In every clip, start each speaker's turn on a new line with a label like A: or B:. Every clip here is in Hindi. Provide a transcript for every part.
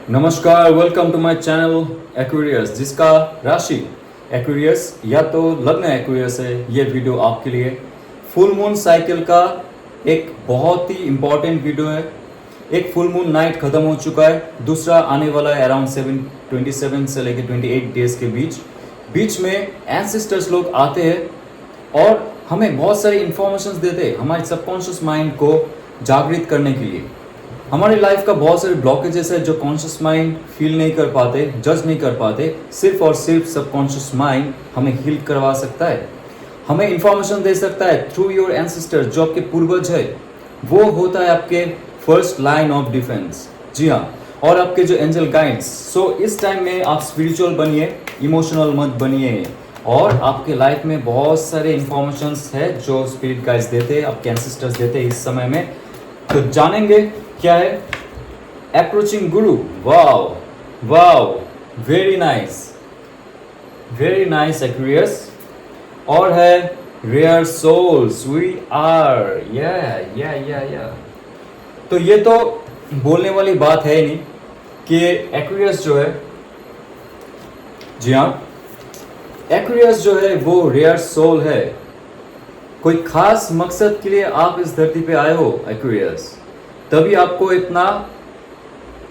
A: नमस्कार, welcome to my channel Aquarius, जिसका राशि एक्वेरियस या तो लग्न एक्वेरियस है। ये वीडियो आपके लिए फुल मून साइकिल का एक बहुत ही इम्पॉर्टेंट वीडियो है। एक फुल मून नाइट खत्म हो चुका है, दूसरा आने वाला है अराउंड 27 से लेकर 28 डेज के बीच में एंसेस्टर्स लोग आते हैं और हमें बहुत सारी इंफॉर्मेशन देते हैं हमारे सबकॉन्शियस माइंड को जागृत करने के लिए। हमारी लाइफ का बहुत सारे ब्लॉकेजेस है जो कॉन्शियस माइंड फील नहीं कर पाते, जज नहीं कर पाते। सिर्फ और सिर्फ सबकॉन्शियस माइंड हमें हील करवा सकता है, हमें इंफॉर्मेशन दे सकता है थ्रू योर एंसेस्टर। जो आपके पूर्वज है वो होता है आपके फर्स्ट लाइन ऑफ डिफेंस। जी हाँ, और आपके जो एंजल गाइड्स। सो इस टाइम में आप स्पिरिचुअल बनिए, इमोशनल मत बनिए। और आपके लाइफ में बहुत सारे इंफॉर्मेशंस है जो स्पिरिट गाइड्स देते हैं, आपके एंसेस्टर्स देते हैं इस समय में। तो जानेंगे क्या है अप्रोचिंग गुरु। Wow wow, very nice Aquarius. और है रेयर सोल्स वी आर। या तो ये तो बोलने वाली बात है नहीं कि एक्वेरियस जो है, जी हाँ, एक्वेरियस जो है वो रेयर सोल है। कोई खास मकसद के लिए आप इस धरती पे आए हो एक्वेरियस, तभी आपको इतना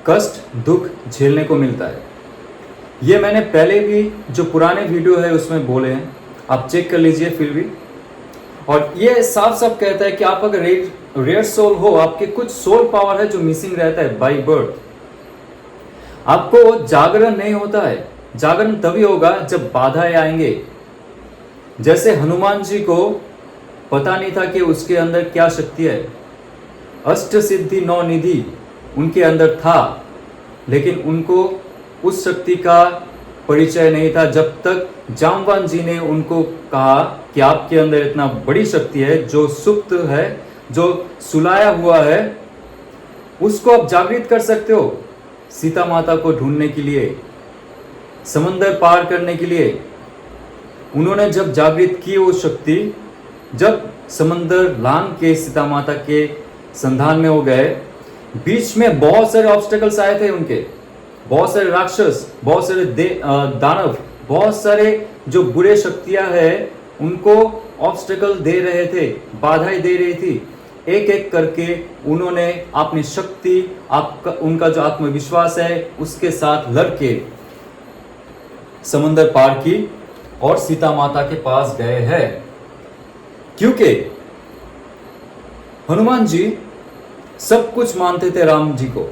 A: कष्ट दुख झेलने को मिलता है। ये मैंने पहले भी जो पुराने वीडियो है उसमें बोले हैं, आप चेक कर लीजिए फिर भी। और ये साफ साफ कहता है कि आप अगर रेयर सोल हो, आपके कुछ सोल पावर है जो मिसिंग रहता है बाय बर्थ। आपको जागरण नहीं होता है। जागरण तभी होगा जब बाधाएं आएंगे। जैसे हनुमान जी को पता नहीं था कि उसके अंदर क्या शक्ति है। अष्ट सिद्धि नौ निधि उनके अंदर था, लेकिन उनको उस शक्ति का परिचय नहीं था जब तक जामवान जी ने उनको कहा कि आपके अंदर इतना बड़ी शक्ति है जो सुप्त है, जो सुलाया हुआ है, उसको आप जागृत कर सकते हो। सीता माता को ढूंढने के लिए, समंदर पार करने के लिए उन्होंने जब जागृत की वो शक्ति, जब समंदर लांग के सीता माता के संधान में हो गए, बीच में बहुत सारे ऑब्स्टेकल्स आए थे उनके, बहुत सारे राक्षस, बहुत सारे दानव, बहुत सारे जो बुरे शक्तियां हैं उनको ऑब्स्टेकल दे रहे थे, बाधाएं दे रही थी। एक एक करके उन्होंने अपनी शक्ति, उनका जो आत्मविश्वास है उसके साथ लड़के समंदर पार की और सीता माता के पास गए हैं। क्योंकि हनुमान जी सब कुछ मानते थे राम जी को।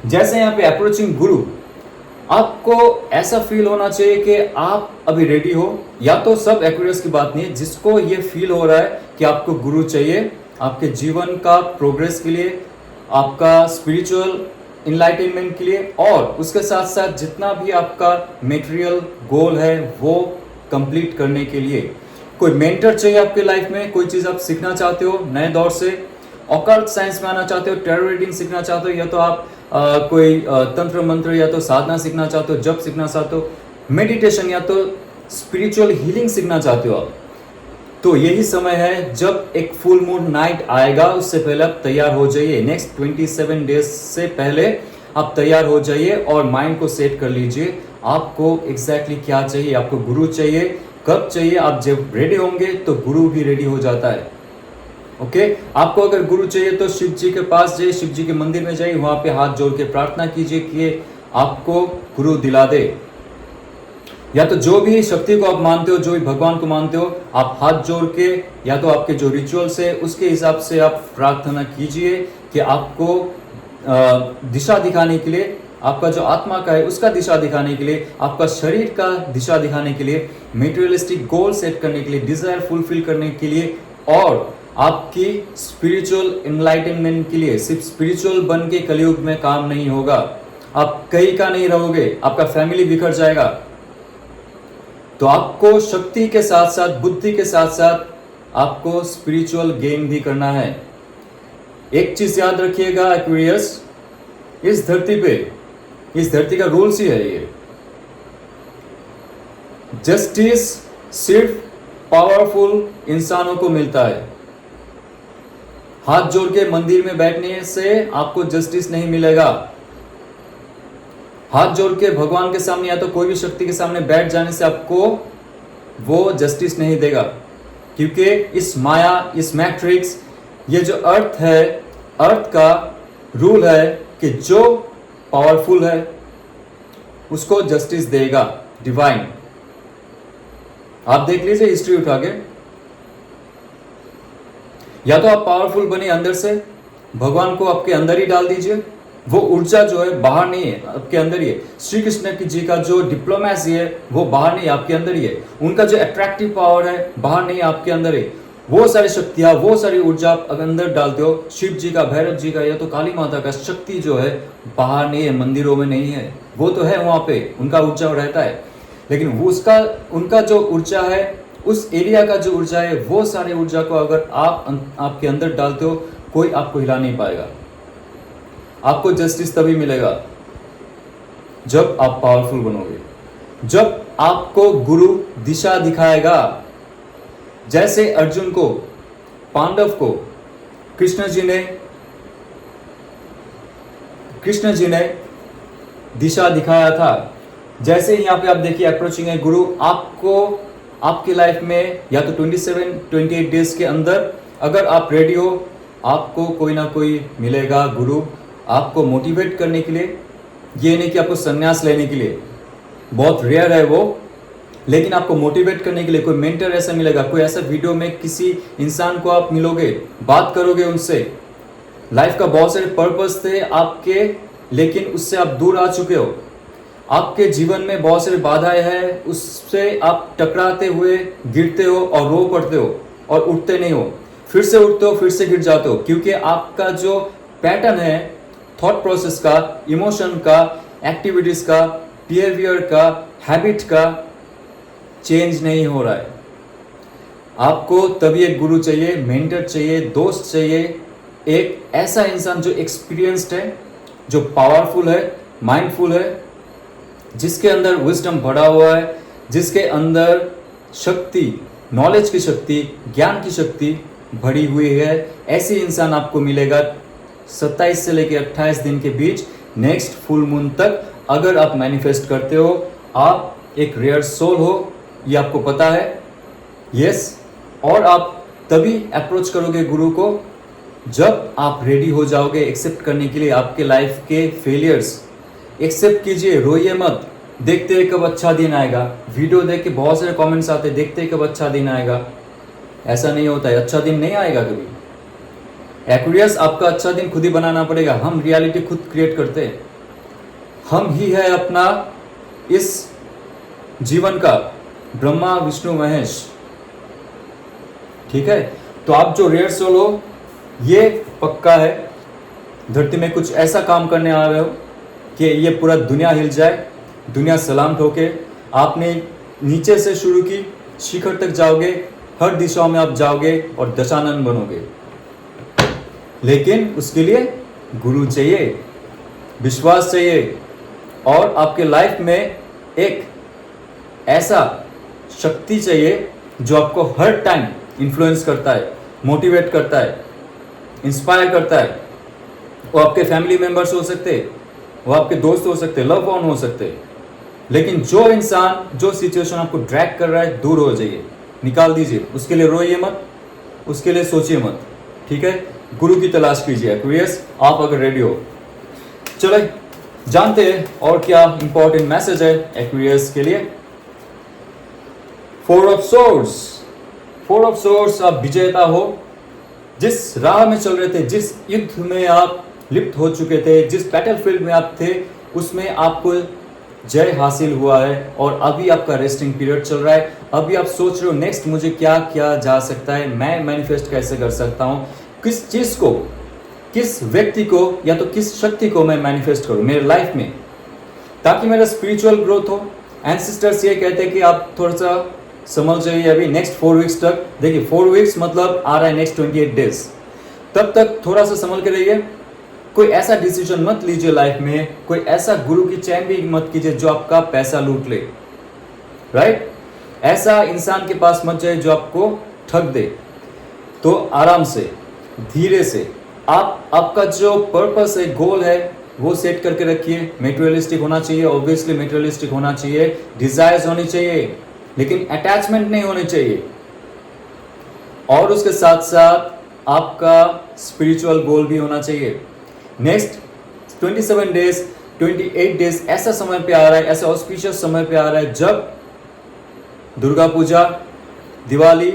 A: जैसे यहाँ पे अप्रोचिंग गुरु, आपको ऐसा फील होना चाहिए कि आप अभी रेडी हो। या तो सब एक्वेरियस की बात नहीं है, जिसको ये फील हो रहा है कि आपको गुरु चाहिए आपके जीवन का प्रोग्रेस के लिए, आपका स्पिरिचुअल इनलाइटनमेंट के लिए, और उसके साथ साथ जितना भी आपका मेटेरियल गोल है वो कंप्लीट करने के लिए। कोई मेंटर चाहिए आपके लाइफ में, कोई चीज़ आप सीखना चाहते हो नए दौर से, ऑकल्ट साइंस में आना चाहते हो, टैरो रीडिंग सीखना चाहते हो, या तो आप कोई तंत्र मंत्र या तो साधना सीखना चाहते हो, जप सीखना चाहते हो, मेडिटेशन या तो स्पिरिचुअल हीलिंग सीखना चाहते हो आप, तो यही समय है जब एक फुल मून नाइट आएगा। उससे पहले आप तैयार हो जाइए। नेक्स्ट 27 डेज से पहले आप तैयार हो जाइए और माइंड को सेट कर लीजिए आपको एग्जैक्टली क्या चाहिए। आपको गुरु चाहिए, कब चाहिए? आप जब रेडी होंगे तो गुरु भी रेडी हो जाता है। ओके, आपको अगर गुरु चाहिए तो शिव जी के पास जाइए, शिव जी के मंदिर में जाइए, वहां पे हाथ जोड़ के प्रार्थना कीजिए कि आपको गुरु दिला दे। या तो जो भी शक्ति को आप मानते हो, जो भी भगवान को मानते हो, आप हाथ जोड़ के या तो आपके जो रिचुअल्स है उसके हिसाब से आप प्रार्थना कीजिए कि आपको दिशा दिखाने के लिए, आपका जो आत्मा का है उसका दिशा दिखाने के लिए, आपका शरीर का दिशा दिखाने के लिए, मेटेरियलिस्टिक गोल सेट करने के लिए, डिजायर फुलफिल करने के लिए, और आपकी स्पिरिचुअल एनलाइटनमेंट के लिए। सिर्फ स्पिरिचुअल बन के कलयुग में काम नहीं होगा, आप कहीं का नहीं रहोगे, आपका फैमिली बिखर जाएगा। तो आपको शक्ति के साथ साथ, बुद्धि के साथ साथ आपको स्पिरिचुअल गेन भी करना है। एक चीज याद रखिएगा एक्वेरियस, इस धरती पे, इस धरती का रूल्स ही है ये, जस्टिस सिर्फ पावरफुल इंसानों को मिलता है। हाथ जोड़ के मंदिर में बैठने से आपको जस्टिस नहीं मिलेगा। हाथ जोड़ के भगवान के सामने या तो कोई भी शक्ति के सामने बैठ जाने से आपको वो जस्टिस नहीं देगा, क्योंकि इस माया, इस मैट्रिक्स, ये जो अर्थ है, अर्थ का रूल है कि जो पावरफुल है उसको जस्टिस देगा डिवाइन। आप देख लीजिए हिस्ट्री उठा के, या तो आप पावरफुल बने अंदर से, भगवान को आपके अंदर ही डाल दीजिए, वो ऊर्जा जो है बाहर नहीं है, आपके अंदर ही है। श्री कृष्ण की जी का जो डिप्लोमेसी है वो बाहर नहीं है, आपके अंदर ही है। उनका जो अट्रैक्टिव पावर है बाहर नहीं है, आपके अंदर है। वो सारी शक्तियां, वो सारी ऊर्जा आप अंदर डालते हो। शिव जी का, भैरव जी का या तो काली माता का शक्ति जो है बाहर नहीं है, मंदिरों में नहीं है, वो तो है वहां पे, उनका ऊर्जा रहता है। लेकिन वो उनका जो ऊर्जा है, उस एरिया का जो ऊर्जा है, वो सारे ऊर्जा को अगर आप आपके अंदर डालते हो, कोई आपको हिला नहीं पाएगा। आपको जस्टिस तभी मिलेगा जब आप पावरफुल बनोगे, जब आपको गुरु दिशा दिखाएगा। जैसे अर्जुन को, पांडव को कृष्ण जी ने दिशा दिखाया था। जैसे यहाँ पे आप देखिए अप्रोचिंग है गुरु, आपको आपकी लाइफ में या तो 27-28 डेज के अंदर अगर आप रेडी हो, आपको कोई ना कोई मिलेगा गुरु, आपको मोटिवेट करने के लिए। ये नहीं कि आपको संन्यास लेने के लिए, बहुत रेयर है वो, लेकिन आपको मोटिवेट करने के लिए कोई मेंटर ऐसा मिलेगा। कोई ऐसा वीडियो में किसी इंसान को आप मिलोगे, बात करोगे उनसे। लाइफ का बहुत सारे पर्पस थे आपके, लेकिन उससे आप दूर आ चुके हो। आपके जीवन में बहुत सारी बाधाएं हैं, उससे आप टकराते हुए गिरते हो और रो पड़ते हो और उठते नहीं हो, फिर से उठते हो, फिर से गिर जाते हो, क्योंकि आपका जो पैटर्न है थॉट प्रोसेस का, इमोशन का, एक्टिविटीज का, बिहेवियर का, हैबिट का चेंज नहीं हो रहा है। आपको तभी एक गुरु चाहिए, मेंटर चाहिए, दोस्त चाहिए, एक ऐसा इंसान जो एक्सपीरियंस्ड है, जो पावरफुल है, माइंडफुल है, जिसके अंदर विजडम भरा हुआ है, जिसके अंदर शक्ति, नॉलेज की शक्ति, ज्ञान की शक्ति भरी हुई है। ऐसी इंसान आपको मिलेगा 27 से लेकर 28 दिन के बीच, नेक्स्ट फुल मून तक। अगर आप मैनिफेस्ट करते हो, आप एक रेयर सोल हो, ये आपको पता है, यस। और आप तभी अप्रोच करोगे गुरु को जब आप रेडी हो जाओगे एक्सेप्ट करने के लिए आपके लाइफ के फेलियर्स। एक्सेप्ट कीजिए, रोइए मत। देखते हैं कब अच्छा दिन आएगा। वीडियो देख के बहुत सारे कमेंट्स आते हैं, देखते हैं कब अच्छा दिन आएगा। ऐसा नहीं होता है, अच्छा दिन नहीं आएगा कभी। एक्वेरियस, आपका अच्छा दिन खुद ही बनाना पड़ेगा। हम रियलिटी खुद क्रिएट करते हैं, हम ही है अपना इस जीवन का ब्रह्मा विष्णु महेश, ठीक है। तो आप जो रेयर सोल हो, ये पक्का है धरती में कुछ ऐसा काम करने आ रहे हो कि ये पूरा दुनिया हिल जाए, दुनिया सलाम ठोके। आपने नीचे से शुरू की, शिखर तक जाओगे, हर दिशाओं में आप जाओगे और दशानन बनोगे। लेकिन उसके लिए गुरु चाहिए, विश्वास चाहिए, और आपके लाइफ में एक ऐसा शक्ति चाहिए जो आपको हर टाइम इन्फ्लुएंस करता है, मोटिवेट करता है, इंस्पायर करता है। वो आपके फैमिली मेंबर्स हो सकते, वो आपके दोस्त हो सकते, लव वन हो सकते। लेकिन जो इंसान, जो सिचुएशन आपको ड्रैग कर रहा है, दूर हो जाइए, निकाल दीजिए। उसके लिए रोइए मत, उसके लिए सोचिए मत, ठीक है। गुरु की तलाश कीजिए एक्वेरियस, आप अगर रेडी हो। चलो जानते हैं और क्या इंपॉर्टेंट मैसेज है एक्वेरियस के लिए। 4 ऑफ सोर्ड्स। 4 ऑफ सोर्ड्स, आप विजेता हो। जिस राह में चल रहे थे, जिस युद्ध में आप लिप्त हो चुके थे, जिस बैटलफील्ड में आप थे, उसमें आपको जय हासिल हुआ है और अभी आपका रेस्टिंग पीरियड चल रहा है। अभी आप सोच रहे हो नेक्स्ट मुझे क्या किया जा सकता है, मैं मैनिफेस्ट कैसे कर सकता हूँ, किस चीज को, किस व्यक्ति को या तो किस शक्ति को मैं मैनिफेस्ट करूं मेरे लाइफ में, ताकि मेरा स्पिरिचुअल ग्रोथ हो। एंसेस्टर्स ये कहते हैं कि आप थोड़ा सा समझ जाइए अभी नेक्स्ट 4 वीक्स तक। देखिए 4 वीक्स मतलब आ रहा है नेक्स्ट 28 डेज, तब तक थोड़ा सा संभल के रहिए। कोई ऐसा डिसीजन मत लीजिए लाइफ में, कोई ऐसा गुरु की चैन भी मत कीजिए जो आपका पैसा लूट ले, राइट। ऐसा इंसान के पास मत जाइए जो आपको ठग दे। तो आराम से, धीरे से, आपका जो पर्पस है, गोल है, वो सेट करके रखिए। मेटेरियलिस्टिक होना चाहिए, ऑब्वियसली मेटेरियलिस्टिक होना चाहिए, डिजायर्स होनी चाहिए, लेकिन अटैचमेंट नहीं होनी चाहिए। और उसके साथ साथ आपका स्पिरिचुअल गोल भी होना चाहिए। नेक्स्ट 27 डेज 28 डेज ऐसा समय पे आ रहा है, ऐसा ऑस्पिशियस समय पे आ रहा है जब दुर्गा पूजा, दिवाली,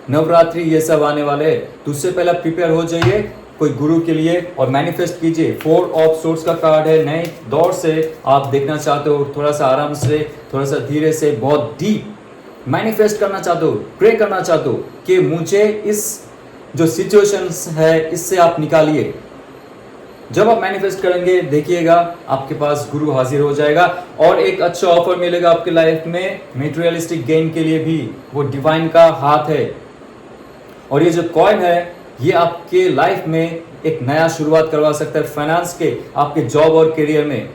A: नवरात्रि ये सब आने वाले हैं। तो उससे पहले प्रिपेयर हो जाइए कोई गुरु के लिए और मैनिफेस्ट कीजिए। 4 ऑफ सोर्स का कार्ड है। नए दौर से आप देखना चाहते हो, थोड़ा सा आराम से, थोड़ा सा धीरे से, बहुत डीप मैनिफेस्ट करना चाहते हो, प्रे करना चाहते हो कि मुझे इस जो सिचुएशंस है इससे आप निकालिए। जब आप मैनिफेस्ट करेंगे देखिएगा आपके पास गुरु हाजिर हो जाएगा और एक अच्छा ऑफर मिलेगा आपके लाइफ में मेटेरियलिस्टिक गेन के लिए भी। वो डिवाइन का हाथ है और ये जो कॉइन है ये आपके लाइफ में एक नया शुरुआत करवा सकता है फाइनेंस के, आपके जॉब और करियर में।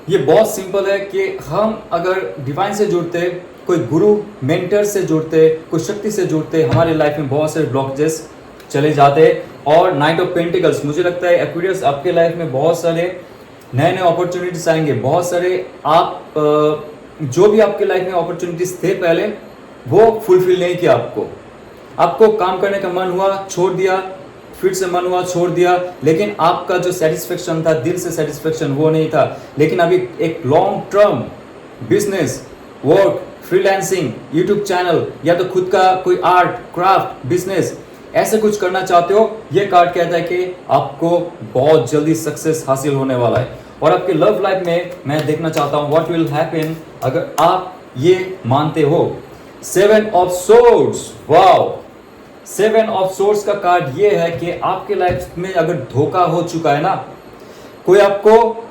A: ये बहुत सिंपल है कि हम अगर डिवाइन से जुड़ते, कोई गुरु मेंटर से जुड़ते, कोई शक्ति से जुड़ते, हमारे लाइफ में बहुत सारे ब्लॉकेजेस चले जाते। और नाइट ऑफ पेंटिकल्स, मुझे लगता है एक्वेरियस आपके लाइफ में बहुत सारे नए नए अपॉर्चुनिटीज आएंगे। बहुत सारे आप जो भी आपके लाइफ में अपॉर्चुनिटीज थे पहले वो फुलफिल नहीं किया। आपको काम करने का मन हुआ, छोड़ दिया, फिर से मन हुआ, छोड़ दिया, लेकिन आपका जो सेटिस्फेक्शन था, दिल से सेटिस्फेक्शन, वो नहीं था। लेकिन अभी एक long term business, work, freelancing, YouTube channel या तो खुद का कोई आर्ट, क्राफ्ट, बिजनेस, ऐसे कुछ करना चाहते हो, ये कार्ड कहता है कि आपको बहुत जल्दी सक्सेस हासिल होने वाला है। और आपके लव लाइफ में मैं देखना चाहता हूँ व्हाट विल हैपन अगर आप ये मानते हो। 7 of swords, wow, 7 of swords का कार्ड ये है कि आपके लाइफ में अगर धोखा हो चुका है ना, कोई आपको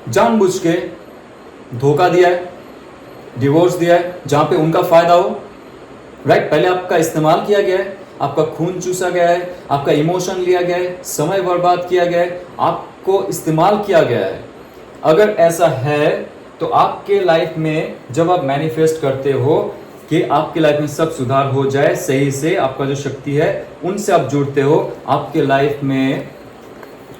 A: जानबूझ के धोखा दिया है, डिवोर्स दिया है जहां पे उनका फायदा हो, राइट, पहले आपका इस्तेमाल किया गया है, आपका खून चूसा गया है, आपका इमोशन लिया गया है, समय बर्बाद किया गया है, आपको इस्तेमाल किया गया है। अगर ऐसा है तो आपके लाइफ में जब आप मैनिफेस्ट करते हो कि आपके लाइफ में सब सुधार हो जाए, सही से आपका जो शक्ति है उनसे आप जुड़ते हो, आपके लाइफ में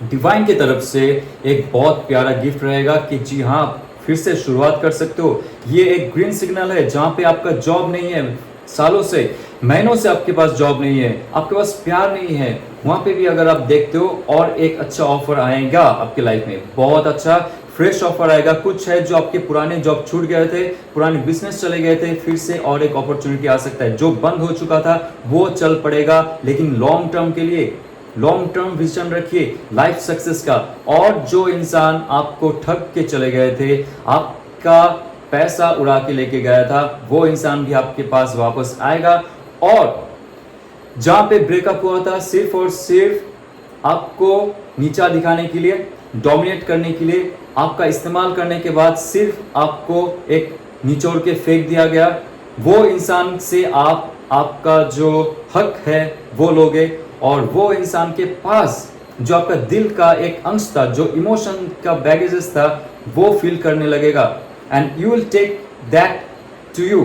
A: डिवाइन की तरफ से एक बहुत प्यारा गिफ्ट रहेगा कि जी हाँ फिर से शुरुआत कर सकते हो। ये एक ग्रीन सिग्नल है जहां पे आपका जॉब नहीं है, सालों से, महीनों से आपके पास जॉब नहीं है, आपके पास प्यार नहीं है, वहां पे भी अगर आप देखते हो और एक अच्छा ऑफर आएगा आपके लाइफ में, बहुत अच्छा फ्रेश ऑफर आएगा। कुछ है जो आपके पुराने जॉब छूट गए थे, पुराने बिजनेस चले गए थे, फिर से और एक अपॉर्चुनिटी आ सकता है। जो बंद हो चुका था वो चल पड़ेगा, लेकिन लॉन्ग टर्म के लिए लॉन्ग टर्म विजन रखिए लाइफ सक्सेस का। और जो इंसान आपको ठग के चले गए थे, आपका पैसा उड़ा के लेके गया था, वो इंसान भी आपके पास वापस आएगा। और जहां पे ब्रेकअप हुआ था सिर्फ और सिर्फ आपको नीचा दिखाने के लिए, डोमिनेट करने के लिए, आपका इस्तेमाल करने के बाद सिर्फ आपको एक निचोड़ के फेंक दिया गया, वो इंसान से आप आपका जो हक है वो लोगे। और वो इंसान के पास जो आपका दिल का एक अंश था, जो इमोशन का बैगेजेस था, वो फील करने लगेगा and you will take that to you.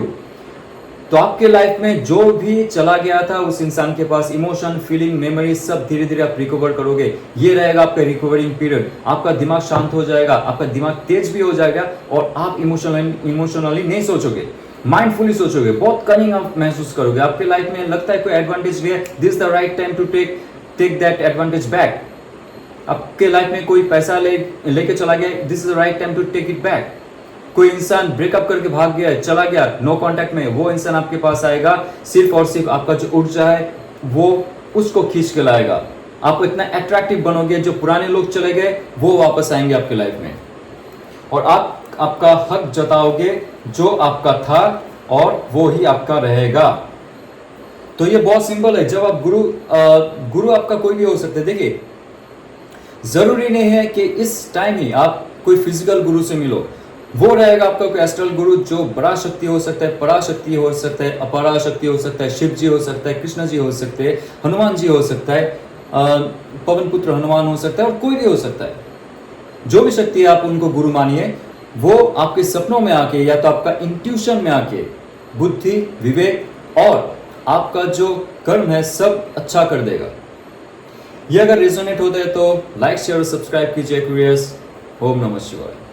A: तो आपके लाइफ में जो भी चला गया था उस इंसान के पास, इमोशन, फीलिंग, मेमोरी, सब धीरे धीरे आप रिकवर करोगे। ये रहेगा आपका रिकवरिंग पीरियड। आपका दिमाग शांत हो जाएगा, आपका दिमाग तेज भी हो जाएगा और आप इमोशनली नहीं सोचोगे, माइंडफुली सोचोगे, बहुत कनिंग आप महसूस करोगे। आपके लाइफ में लगता है कोई एडवांटेज भी है, this is the right time to take that advantage back. आपके लाइफ में कोई पैसा लेके चला गया, this is the right time to take it back. कोई इंसान ब्रेकअप करके भाग गया, चला गया, नो कांटेक्ट में, वो इंसान आपके पास आएगा, सिर्फ और सिर्फ आपका जो ऊर्जा है वो उसको खींच के लाएगा। आप इतना अट्रैक्टिव बनोगे, जो पुराने लोग चले गए वो वापस आएंगे आपके लाइफ में और आप आपका हक जताओगे जो आपका था और वो ही आपका रहेगा। तो ये बहुत सिंपल है। जब आप गुरु आपका कोई भी हो सकता है। देखिए, जरूरी नहीं है कि इस टाइम ही आप कोई फिजिकल गुरु से मिलो, वो रहेगा आपका कोई एस्ट्रल गुरु जो बड़ा शक्ति हो सकता है, पराशक्ति हो सकता है, अपराशक्ति हो सकता है, शिव जी हो सकता है, कृष्ण जी हो सकते हैं, हनुमान जी हो सकता है, पवन पुत्र हनुमान हो सकता है और कोई भी हो सकता है। जो भी शक्ति है आप उनको गुरु मानिए। वो आपके सपनों में आके या तो आपका इंट्यूशन में आके बुद्धि, विवेक और आपका जो कर्म है सब अच्छा कर देगा। ये अगर रेजोनेट होता है तो लाइक शेयर और सब्सक्राइब कीजिए एक्वेरियस। ओम नमः शिवाय।